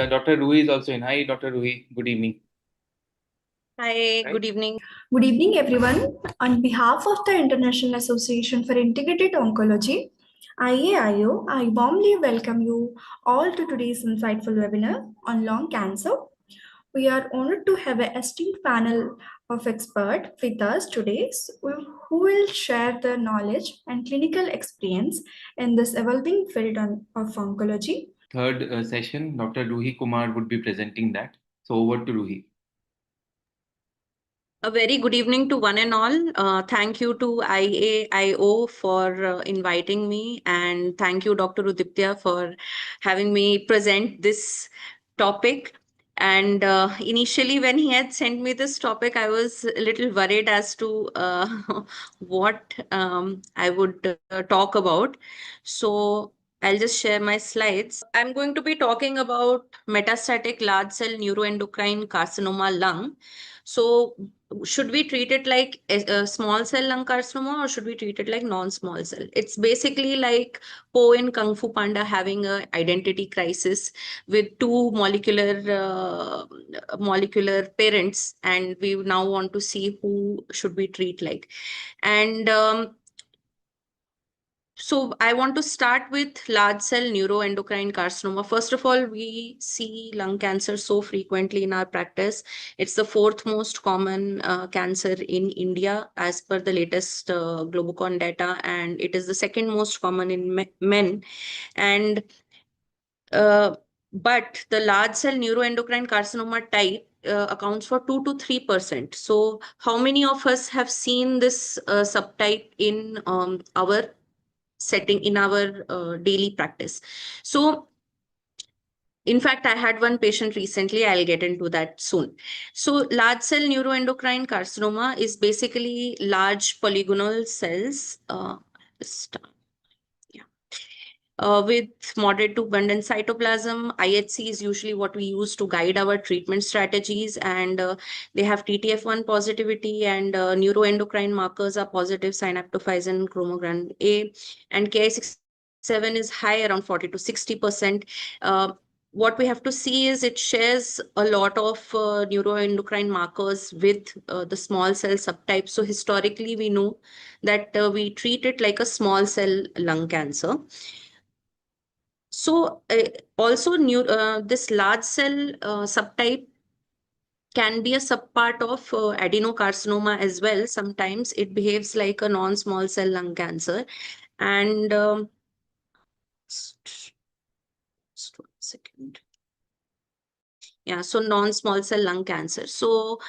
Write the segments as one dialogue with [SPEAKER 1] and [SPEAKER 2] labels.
[SPEAKER 1] Dr. Ruhi is also in. Hi, Dr. Ruhi. Good evening.
[SPEAKER 2] Hi, good evening.
[SPEAKER 3] Good evening, everyone. On behalf of the International Association for Integrated Oncology, IAIO, I warmly welcome you all to today's insightful webinar on lung cancer. We are honored to have an esteemed panel of experts with us today who will share their knowledge and clinical experience in this evolving field of oncology.
[SPEAKER 1] Third session, Dr. Ruhi Kumar would be presenting that. So over to Ruhi.
[SPEAKER 2] A very good evening to one and all. Thank you to IAIO for inviting me, and thank you, Dr. Uddiptya, for having me present this topic. And initially, when he had sent me this topic, I was a little worried as to what I would talk about. So I'll just share my slides. I'm going to be talking about metastatic large cell neuroendocrine carcinoma lung. So should we treat it like a small cell lung carcinoma or should we treat it like non-small cell? It's basically like Po in Kung Fu Panda having a identity crisis with two molecular parents, and we now want to see who should we treat like. And so I want to start with large cell neuroendocrine carcinoma. First of all, we see lung cancer so frequently in our practice. It's the fourth most common cancer in India as per the latest Globocon data, and it is the second most common in men. And but the large cell neuroendocrine carcinoma type accounts for 2 to 3%. So how many of us have seen this subtype in our setting in our daily practice? So in fact, I had one patient recently. I'll get into that soon. So large cell neuroendocrine carcinoma is basically large polygonal cells with moderate to abundant cytoplasm. IHC is usually what we use to guide our treatment strategies, and they have TTF1 positivity, and neuroendocrine markers are positive, synaptophysin, chromogranin A, and Ki67 is high, around 40 to 60%. What we have to see is it shares a lot of neuroendocrine markers with the small cell subtype. So historically, we know that we treat it like a small cell lung cancer. So also this large cell subtype can be a subpart of adenocarcinoma as well. Sometimes it behaves like a non-small cell lung cancer. And just 1 second. Yeah, so non-small cell lung cancer. So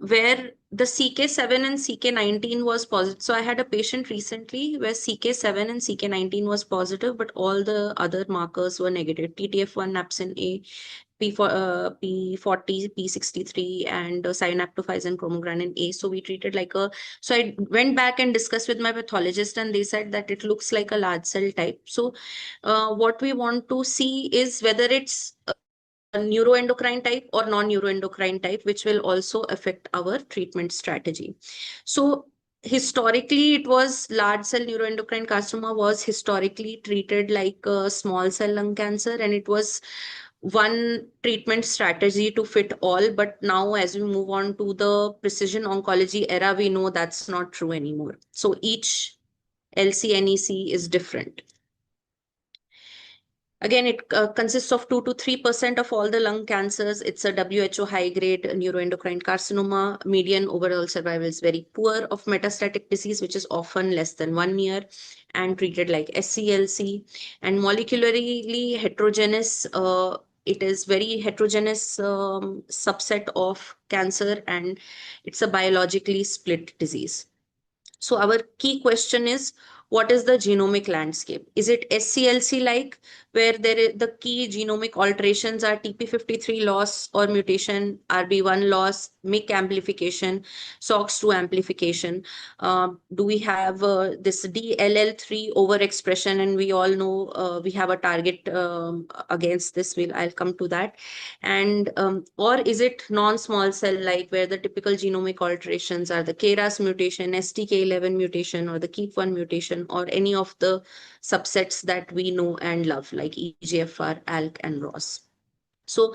[SPEAKER 2] where the CK7 and CK19 was positive. So I had a patient recently where CK7 and CK19 was positive, but all the other markers were negative. TTF1, napsin A, P40, P63, and synaptophysin, chromogranin A. So we treated like a, so I went back and discussed with my pathologist, and they said that it looks like a large cell type. So what we want to see is whether it's a neuroendocrine type or non-neuroendocrine type, which will also affect our treatment strategy. So historically, it was large cell neuroendocrine carcinoma was historically treated like a small cell lung cancer, and it was one treatment strategy to fit all. But now, as we move on to the precision oncology era, we know that's not true anymore. So each LCNEC is different. Again, it consists of 2 to 3% of all the lung cancers. It's a WHO high-grade neuroendocrine carcinoma. Median overall survival is very poor of metastatic disease, which is often less than 1 year, and treated like SCLC. And molecularly heterogeneous, it is very heterogeneous subset of cancer, and it's a biologically split disease. So our key question is, what is the genomic landscape? Is it SCLC-like, where the key genomic alterations are TP53 loss or mutation, RB1 loss, MYC amplification, SOX2 amplification? Do we have this DLL3 overexpression? And we all know we have a target against this. I'll come to that. And or is it non-small cell-like, where the typical genomic alterations are the KRAS mutation, STK11 mutation, or the KEAP1 mutation, PD-L1 or any of the subsets that we know and love, like EGFR, ALK, and ROS. So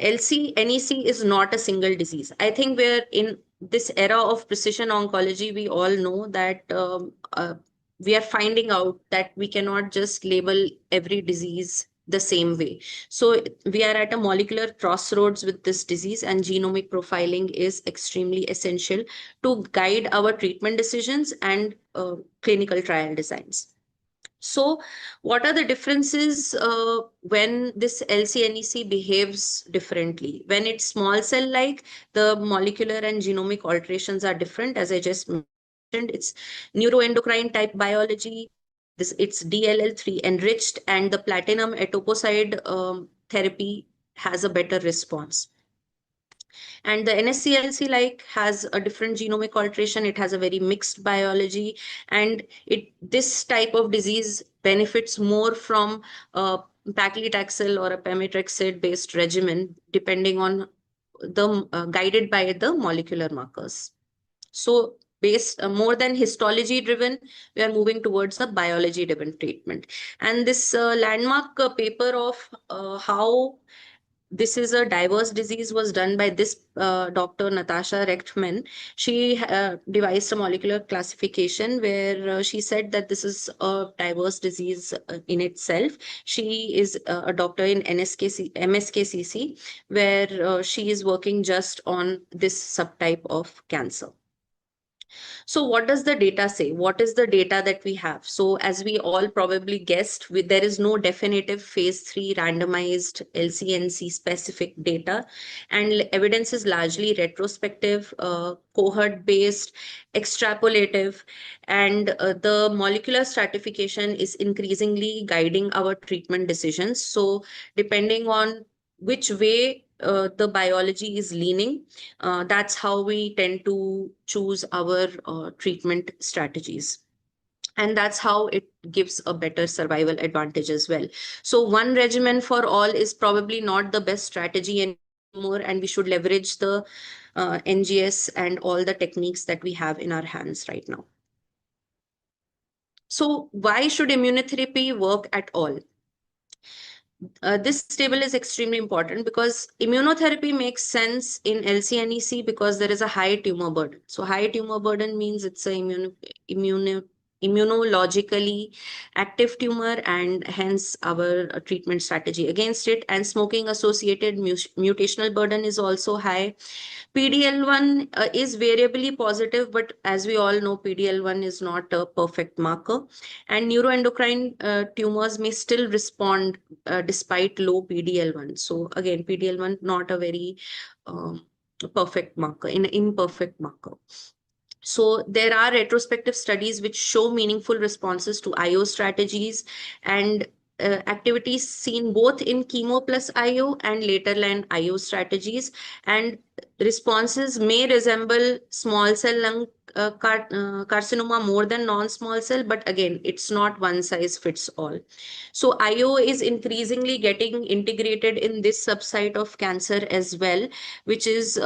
[SPEAKER 2] LCNEC is not a single disease. I think we're in this era of precision oncology. We all know that we are finding out that we cannot just label every disease the same way. So we are at a molecular crossroads with this disease, and genomic profiling is extremely essential to guide our treatment decisions and clinical trial designs. So what are the differences when this LCNEC behaves differently? When it's small cell like, the molecular and genomic alterations are different. As I just mentioned, it's neuroendocrine type biology. It's DLL3 enriched, and the platinum etoposide therapy has a better response. And the NSCLC like has a different genomic alteration. It has a very mixed biology, and this type of disease benefits more from paclitaxel or a pemetrexed based regimen, depending on the guided by the molecular markers. So based more than histology driven, we are moving towards a biology driven treatment. And this landmark paper of how this is a diverse disease was done by this Dr. Natasha Rechtman. She devised a molecular classification where she said that this is a diverse disease in itself. She is a doctor in MSKCC, where she is working just on this subtype of cancer. So what does the data say? What is the data that we have? So as we all probably guessed, there is no definitive phase 3 randomized LCNC specific data, and evidence is largely retrospective, cohort based, extrapolative, and the molecular stratification is increasingly guiding our treatment decisions. So depending on which way the biology is leaning, that's how we tend to choose our treatment strategies. And that's how it gives a better survival advantage as well. So one regimen for all is probably not the best strategy anymore, and we should leverage the NGS and all the techniques that we have in our hands right now. So why should immunotherapy work at all? This table is extremely important because immunotherapy makes sense in LCNEC because there is a high tumor burden. So high tumor burden means it's a immunologically active tumor, and hence our treatment strategy against it. And smoking associated mutational burden is also high. PD-L1 is variably positive, but as we all know, PD-L1 is not a perfect marker. And neuroendocrine tumors may still respond despite low PD-L1. So again, PD-L1 not a very perfect marker, an imperfect marker. So there are retrospective studies which show meaningful responses to IO strategies and activities seen both in chemo plus IO and later line IO strategies, and responses may resemble small cell lung carcinoma more than non-small cell, but again, it's not one size fits all. So IO is increasingly getting integrated in this subsite of cancer as well, which is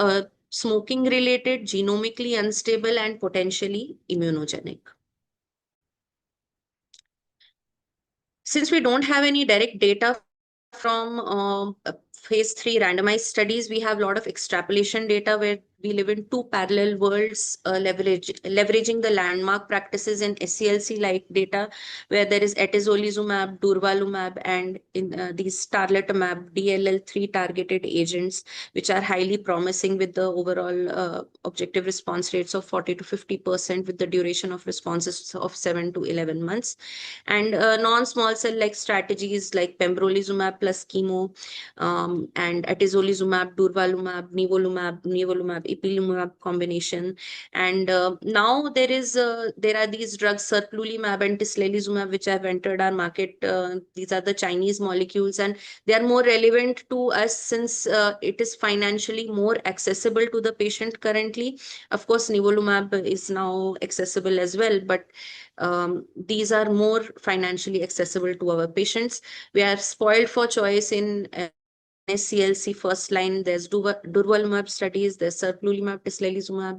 [SPEAKER 2] smoking related, genomically unstable, and potentially immunogenic. Since we don't have any direct data from phase 3 randomized studies, we have a lot of extrapolation data where we live in two parallel worlds, leveraging the landmark practices in SCLC-like data, where there is atezolizumab, durvalumab, and in these tarlatamab, DLL3 targeted agents, which are highly promising with the overall objective response rates of 40 to 50% with the duration of responses of 7 to 11 months. And non-small cell like strategies like pembrolizumab plus chemo, and atezolizumab, durvalumab, nivolumab, ipilimumab combination. And now there are these drugs, serplulimab and tislelizumab, which have entered our market. These are the Chinese molecules, and they are more relevant to us since it is financially more accessible to the patient currently. Of course, nivolumab is now accessible as well, but these are more financially accessible to our patients. We are spoiled for choice in NSCLC first line. There's durvalumab studies, there's serplulimab, tislelizumab,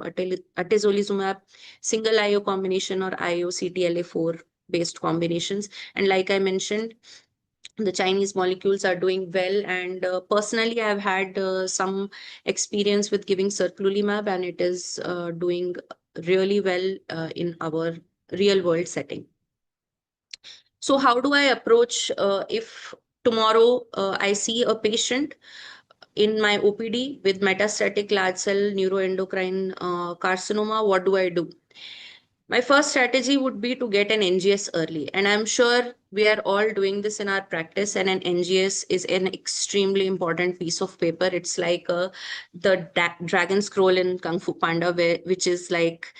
[SPEAKER 2] atezolizumab, single IO combination or IO CTLA4 based combinations. And like I mentioned, the Chinese molecules are doing well. And personally, I've had some experience with giving sertlulimab, and it is doing really well in our real world setting. So how do I approach if tomorrow I see a patient in my OPD with metastatic large cell neuroendocrine carcinoma? What do I do? My first strategy would be to get an NGS early. And I'm sure we are all doing this in our practice. And an NGS is an extremely important piece of paper. It's like the dragon scroll in Kung Fu Panda, which is like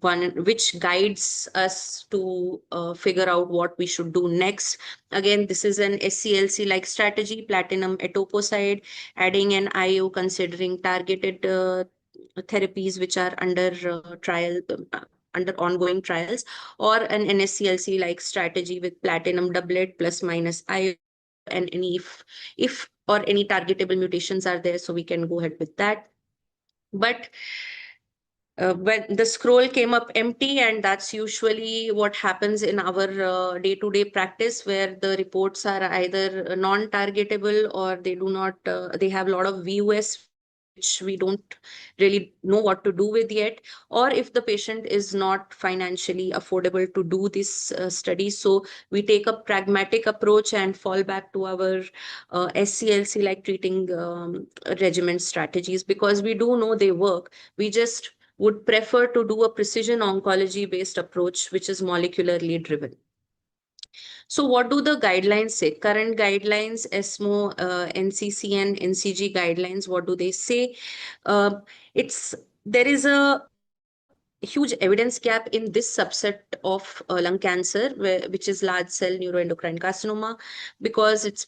[SPEAKER 2] which guides us to figure out what we should do next. Again, this is an SCLC like strategy: platinum etoposide, adding an IO, considering targeted therapies which are under trial. Under ongoing trials, or an NSCLC like strategy with platinum doublet plus minus IO, and any if or any targetable mutations are there, so we can go ahead with that. But when the scroll came up empty, and that's usually what happens in our day-to-day practice, where the reports are either non-targetable, or they do not they have a lot of VUS which we don't really know what to do with yet, or if the patient is not financially affordable to do this study. So we take a pragmatic approach and fall back to our SCLC like treating regimen strategies, because we do know they work. We just would prefer to do a precision oncology based approach, which is molecularly driven. So what do the guidelines say? Current guidelines, ESMO, NCC and NCG guidelines, what do they say? There is a huge evidence gap in this subset of lung cancer, which is large cell neuroendocrine carcinoma, because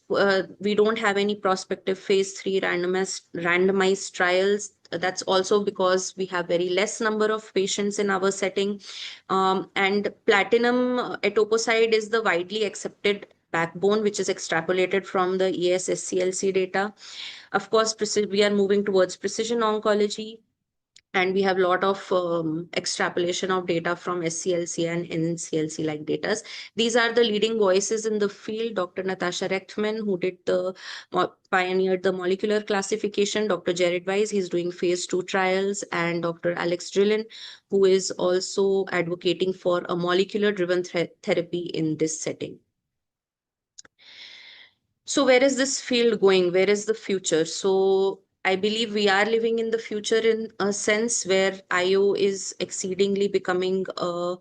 [SPEAKER 2] we don't have any prospective phase 3 randomized trials. That's also because we have very less number of patients in our setting. And platinum etoposide is the widely accepted backbone, which is extrapolated from the ES-SCLC data. Of course, we are moving towards precision oncology, and we have a lot of extrapolation of data from SCLC and NCLC like data. These are the leading voices in the field: Dr. Natasha Rechtman, who pioneered the molecular classification; Dr. Jared Weiss, he's doing phase 2 trials; and Dr. Alex Drillin, who is also advocating for a molecular driven therapy in this setting. So where is this field going? Where is the future? So I believe we are living in the future in a sense where IO is exceedingly becoming a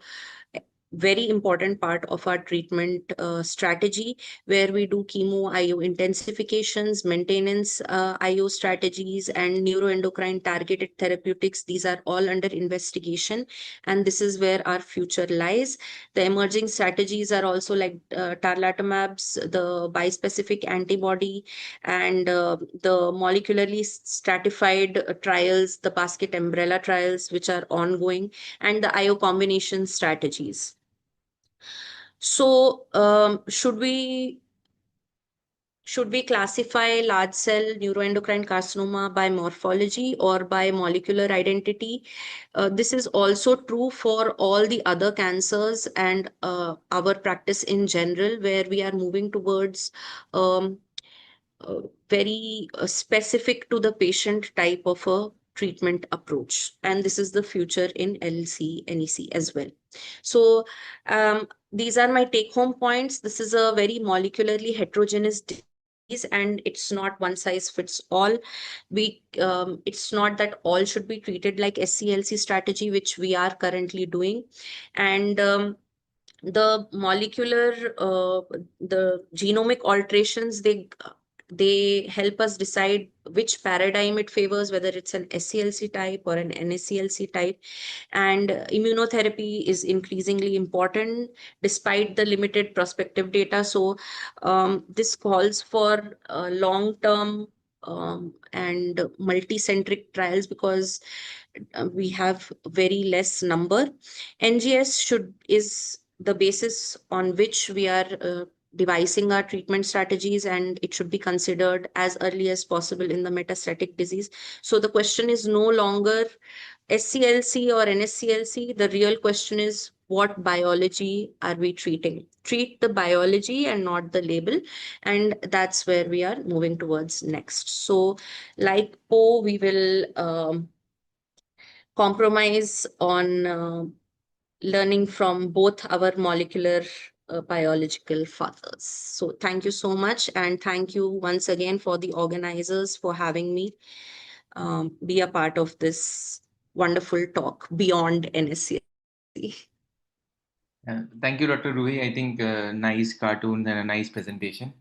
[SPEAKER 2] very important part of our treatment strategy, where we do chemo IO intensifications, maintenance IO strategies, and neuroendocrine targeted therapeutics. These are all under investigation, and this is where our future lies. The emerging strategies are also like tarlatamabs, the bispecific antibody, and the molecularly stratified trials, the basket umbrella trials, which are ongoing, and the IO combination strategies. So should we classify large cell neuroendocrine carcinoma by morphology or by molecular identity? This is also true for all the other cancers and our practice in general, where we are moving towards very specific to the patient type of a treatment approach. And this is the future in LCNEC as well. So these are my take-home points. This is a very molecularly heterogeneous disease, and it's not one size fits all. It's not that all should be treated like SCLC strategy, which we are currently doing. And the molecular, the genomic alterations, they help us decide which paradigm it favors, whether it's an SCLC type or an NSCLC type. And immunotherapy is increasingly important despite the limited prospective data. So this calls for long-term and multi-centric trials, because we have very less number. NGS is the basis on which we are devising our treatment strategies, and it should be considered as early as possible in the metastatic disease. So the question is no longer SCLC or NSCLC, the real question is what biology are we treating? Treat the biology and not the label. And that's where we are moving towards next. So like Po, we will compromise on learning from both our molecular biological fathers. So thank you so much. And thank you once again for the organizers for having me be a part of this wonderful talk beyond NSCLC.
[SPEAKER 1] Thank you, Dr. Ruhi. I think nice cartoon and a nice presentation.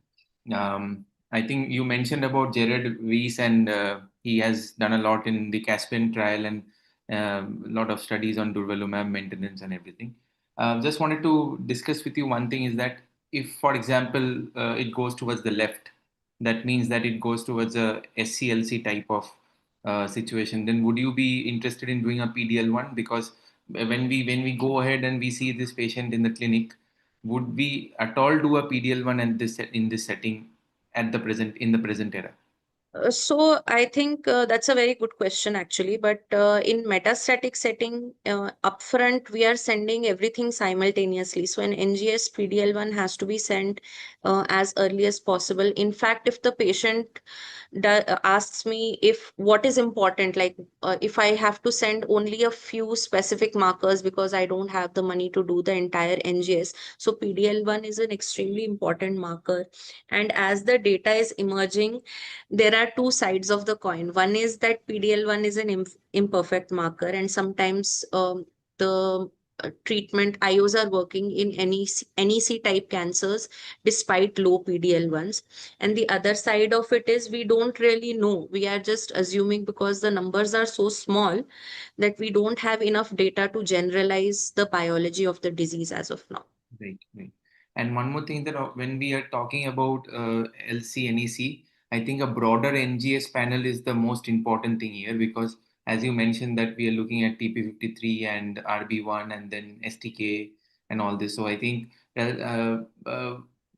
[SPEAKER 1] I think you mentioned about Jared Weiss, and he has done a lot in the Caspian trial and a lot of studies on durvalumab maintenance and everything. Just wanted to discuss with you one thing is that if, for example, it goes towards the left, that means that it goes towards a SCLC type of situation, then would you be interested in doing a PDL1? Because when we go ahead and we see this patient in the clinic, would we at all do a PDL1 in this setting in the present era?
[SPEAKER 2] So I think that's a very good question actually, but in metastatic setting, upfront we are sending everything simultaneously. So an NGS PDL1 has to be sent as early as possible. In fact, if the patient asks me if what is important, like if I have to send only a few specific markers because I don't have the money to do the entire NGS, so PDL1 is an extremely important marker. And as the data is emerging, there are two sides of the coin. One is that PDL1 is an imperfect marker, and sometimes the treatment IOs are working in NEC type cancers despite low PDL1s. And the other side of it is we don't really know. We are just assuming because the numbers are so small that we don't have enough data to generalize the biology of the disease as of now.
[SPEAKER 1] Right, right. And one more thing, that when we are talking about LCNEC, I think a broader NGS panel is the most important thing here, because as you mentioned that we are looking at TP53 and RB1 and then STK and all this. So I think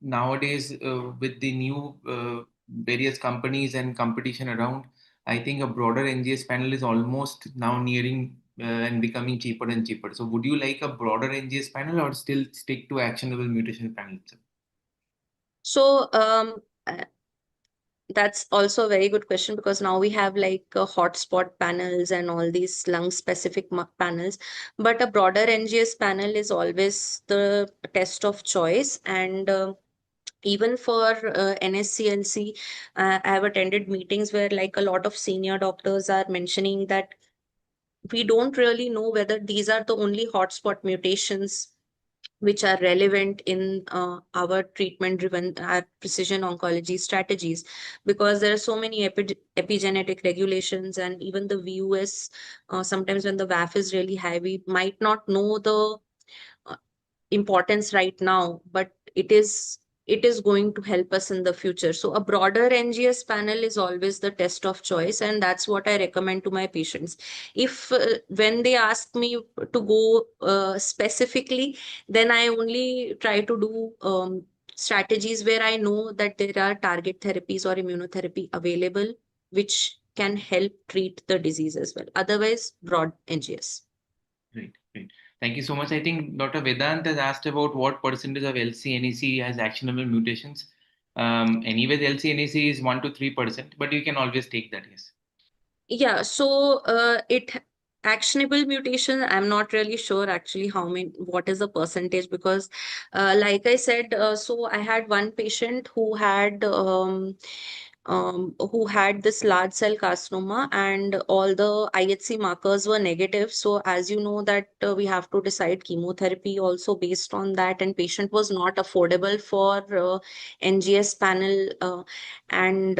[SPEAKER 1] nowadays with the new various companies and competition around, I think a broader NGS panel is almost now nearing and becoming cheaper and cheaper. So would you like a broader NGS panel or still stick to actionable mutation panel itself?
[SPEAKER 2] So that's also a very good question, because now we have like hotspot panels and all these lung specific panels, but a broader NGS panel is always the test of choice. And even for NSCLC, I have attended meetings where like a lot of senior doctors are mentioning that we don't really know whether these are the only hotspot mutations which are relevant in our treatment-driven precision oncology strategies, because there are so many epigenetic regulations, and even the VUS, sometimes when the VAF is really high, we might not know the importance right now, but it is going to help us in the future. So a broader NGS panel is always the test of choice, and that's what I recommend to my patients. If when they ask me to go specifically, then I only try to do strategies where I know that there are target therapies or immunotherapy available which can help treat the disease as well. Otherwise, broad NGS.
[SPEAKER 1] Great, great. Thank you so much. I think Dr. Vedant has asked about what percentage of LCNEC has actionable mutations. Anyways, LCNEC is 1 to 3%, but you can always take that, yes.
[SPEAKER 2] Yeah, so actionable mutation, I'm not really sure actually what is the percentage, because like I said, so I had one patient who had this large cell carcinoma, and all the IHC markers were negative. So as you know that we have to decide chemotherapy also based on that, and patient was not affordable for NGS panel, and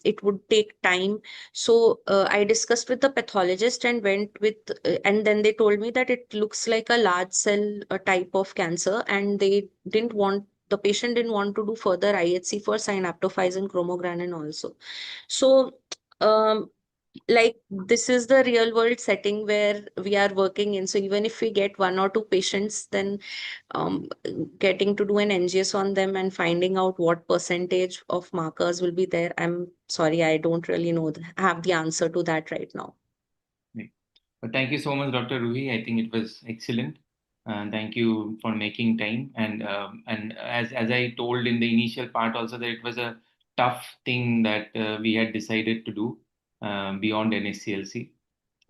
[SPEAKER 2] it would take time. So I discussed with the pathologist and went with, and then they told me that it looks like a large cell type of cancer, and the patient didn't want to do further IHC for synaptophysin chromogranin also. So like this is the real world setting where we are working in. So even if we get 1 or 2 patients, then getting to do an NGS on them and finding out what percentage of markers will be there, I'm sorry, I don't really have the answer to that right now.
[SPEAKER 1] But thank you so much, Dr. Ruhi. I think it was excellent. Thank you for making time. And as I told in the initial part also, that it was a tough thing that we had decided to do beyond NSCLC.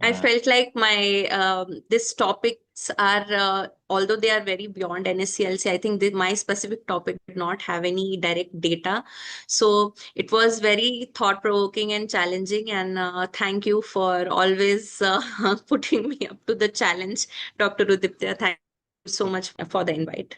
[SPEAKER 2] I felt like my these topics are, although they are very beyond NSCLC, I think my specific topic did not have any direct data. So it was very thought-provoking and challenging. And thank you for always putting me up to the challenge, Dr. Uddiptya. Thank you so much for the invite.